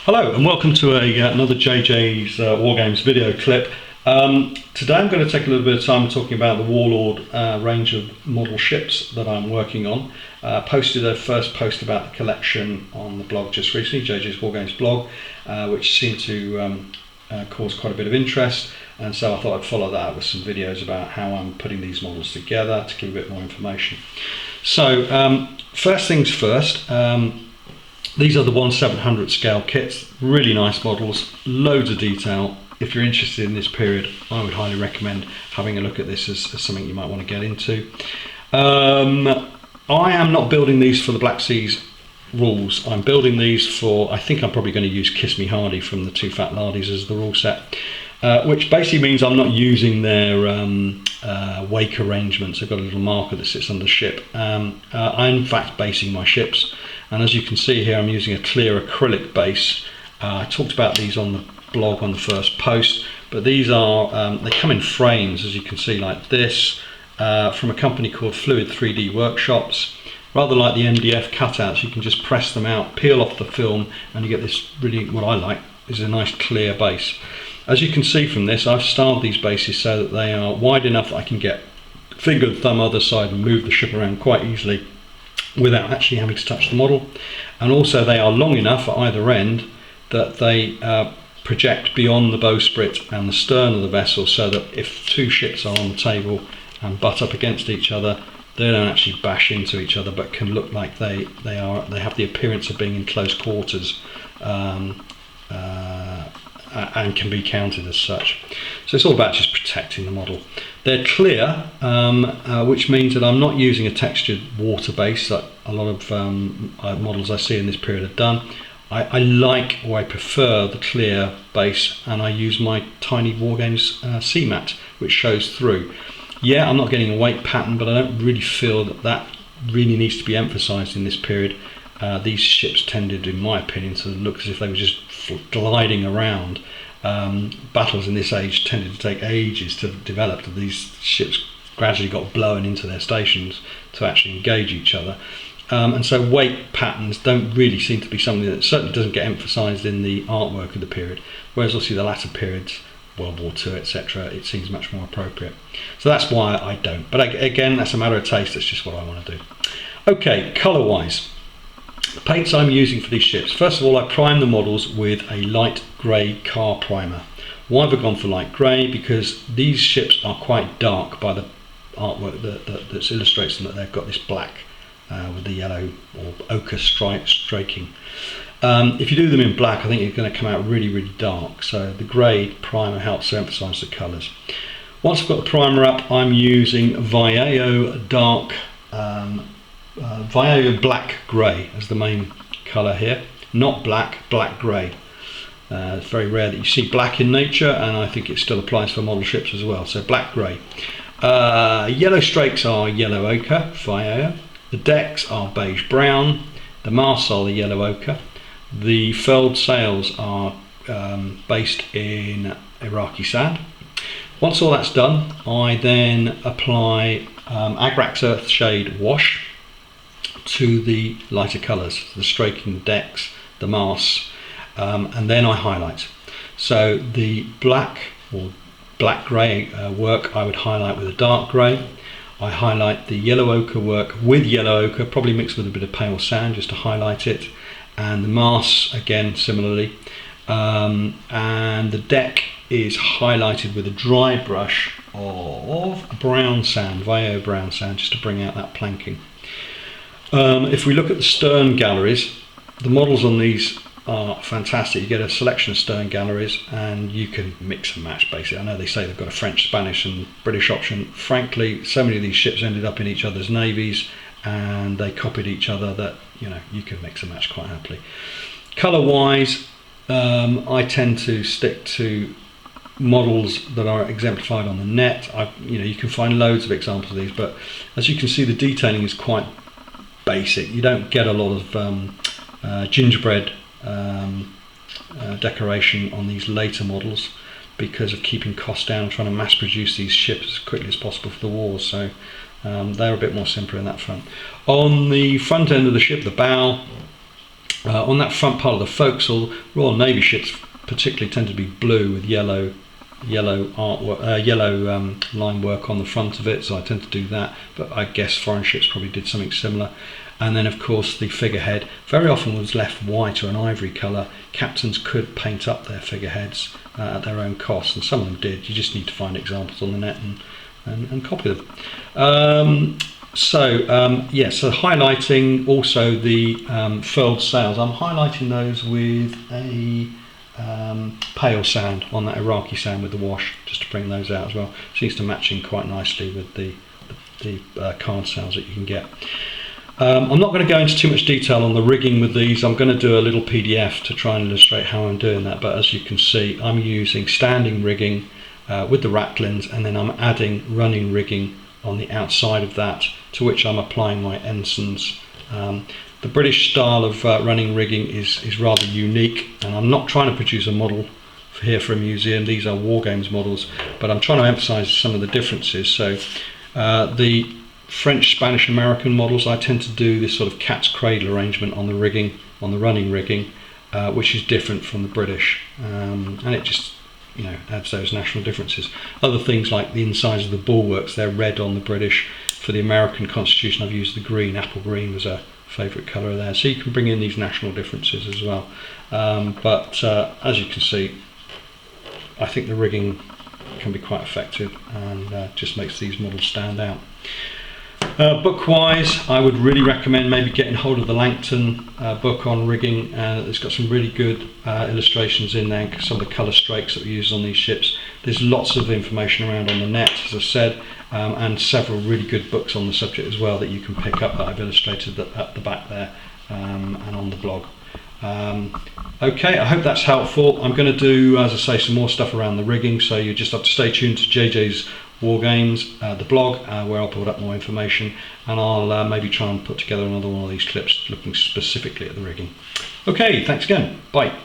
Hello and welcome to another JJ's Wargames video clip. Today I'm going to take a little bit of time talking about the Warlord range of model ships that I'm working on. Posted a first post about the collection on the blog just recently, JJ's Wargames blog, which seemed to cause quite a bit of interest, and so I thought I'd follow that up with some videos about how I'm putting these models together to give a bit more information. So first things first, these are the 1/700 scale kits, really nice models, loads of detail. If you're interested in this period, I would highly recommend having a look at this as something you might want to get into. I am not building these for the Black Seas rules. I'm building these for, I think I'm probably going to use Kiss Me Hardy from the Two Fat Lardies as the rule set, which basically means I'm not using their wake arrangements. I've got a little marker that sits on the ship. I'm in fact basing my ships, and as you can see here, I'm using a clear acrylic base. I talked about these on the blog on the first post, but these are they come in frames, as you can see, like this, from a company called Fluid 3D Workshops. Rather like the MDF cutouts, you can just press them out, peel off the film, and you get this really, what I like is a nice clear base. As you can see from this, I've styled these bases so that they are wide enough that I can get finger and thumb other side and move the ship around quite easily without actually having to touch the model, and also they are long enough at either end that they project beyond the bowsprit and the stern of the vessel, so that if two ships are on the table and butt up against each other, they don't actually bash into each other, but can look like they have the appearance of being in close quarters, and can be counted as such. So it's all about just protecting the model. They're clear, which means that I'm not using a textured water base that a lot of models I see in this period have done. I like, or I prefer, the clear base, and I use my tiny Wargames sea mat, which shows through. Yeah, I'm not getting a weight pattern, but I don't really feel that really needs to be emphasised in this period. These ships tended, in my opinion, to look as if they were just gliding around. Battles in this age tended to take ages to develop. These ships gradually got blown into their stations to actually engage each other. And so weight patterns don't really seem to be something that certainly doesn't get emphasised in the artwork of the period, whereas obviously the latter periods, World War II, etc., it seems much more appropriate. So that's why I don't. But again, that's a matter of taste, that's just what I want to do. Okay, colour-wise. The paints I'm using for these ships, first of all, I prime the models with a light grey car primer. Why have I gone for light grey? Because these ships are quite dark by the artwork that illustrates them, that they've got this black with the yellow or ochre striking. If you do them in black, I think it's going to come out really, really dark. So the grey primer helps to emphasise the colours. Once I've got the primer up, I'm using Vallejo Vallejo black grey as the main colour here. Not black, black grey. It's very rare that you see black in nature, and I think it still applies for model ships as well. So black grey. Yellow strakes are yellow ochre, Vallejo. The decks are beige brown. The masts are the yellow ochre. The furled sails are based in Iraqi sand. Once all that's done, I then apply Agrax Earthshade wash to the lighter colours, the straking decks, the masts, and then I highlight. So the black or black grey work I would highlight with a dark grey. I highlight the yellow ochre work with yellow ochre, probably mixed with a bit of pale sand just to highlight it, and the masts again similarly, and the deck is highlighted with a dry brush of brown sand, Vallejo brown sand, just to bring out that planking. If we look at the stern galleries, the models on these are fantastic. You get a selection of stern galleries and you can mix and match basically. I know they say they've got a French, Spanish and British option. Frankly, so many of these ships ended up in each other's navies and they copied each other that, you know, you can mix and match quite happily. Colour wise, I tend to stick to models that are exemplified on the net. You can find loads of examples of these, but as you can see, the detailing is quite basic. You don't get a lot of gingerbread decoration on these later models because of keeping costs down, trying to mass produce these ships as quickly as possible for the wars. So they're a bit more simple in that front. On the front end of the ship, the bow, On that front part of the forecastle, Royal Navy ships particularly tend to be blue with yellow artwork, yellow line work on the front of it, so I tend to do that, but I guess foreign ships probably did something similar. And then of course the figurehead very often was left white or an ivory colour. Captains could paint up their figureheads at their own cost, and some of them did. You just need to find examples on the net and copy them. So highlighting also the furled sails. I'm highlighting those with a pale sand on that Iraqi sand with the wash, just to bring those out as well. Seems to match in quite nicely with the card sails that you can get. I'm not going to go into too much detail on the rigging with these. I'm going to do a little PDF to try and illustrate how I'm doing that, but as you can see, I'm using standing rigging with the racklins, and then I'm adding running rigging on the outside of that, to which I'm applying my ensigns. The British style of running rigging is rather unique, and I'm not trying to produce a model here for a museum. These are war games models, but I'm trying to emphasize some of the differences. So the French, Spanish, American models, I tend to do this sort of cat's cradle arrangement on the rigging, on the running rigging, which is different from the British, and it just adds those national differences. Other things like the insides of the bulwarks, they're red on the British. For the American Constitution, I've used the green. Apple green was a favourite colour there, so you can bring in these national differences as well. But as you can see, I think the rigging can be quite effective and just makes these models stand out. Book-wise, I would really recommend maybe getting hold of the Langton book on rigging. It's got some really good illustrations in there, some of the colour strokes that we use on these ships. There's lots of information around on the net, as I said, and several really good books on the subject as well that you can pick up that I've illustrated at the back there and on the blog. Okay, I hope that's helpful. I'm going to do, as I say, some more stuff around the rigging, so you just have to stay tuned to JJ's War Games, the blog, where I'll put up more information, and I'll maybe try and put together another one of these clips looking specifically at the rigging. Okay, thanks again. Bye.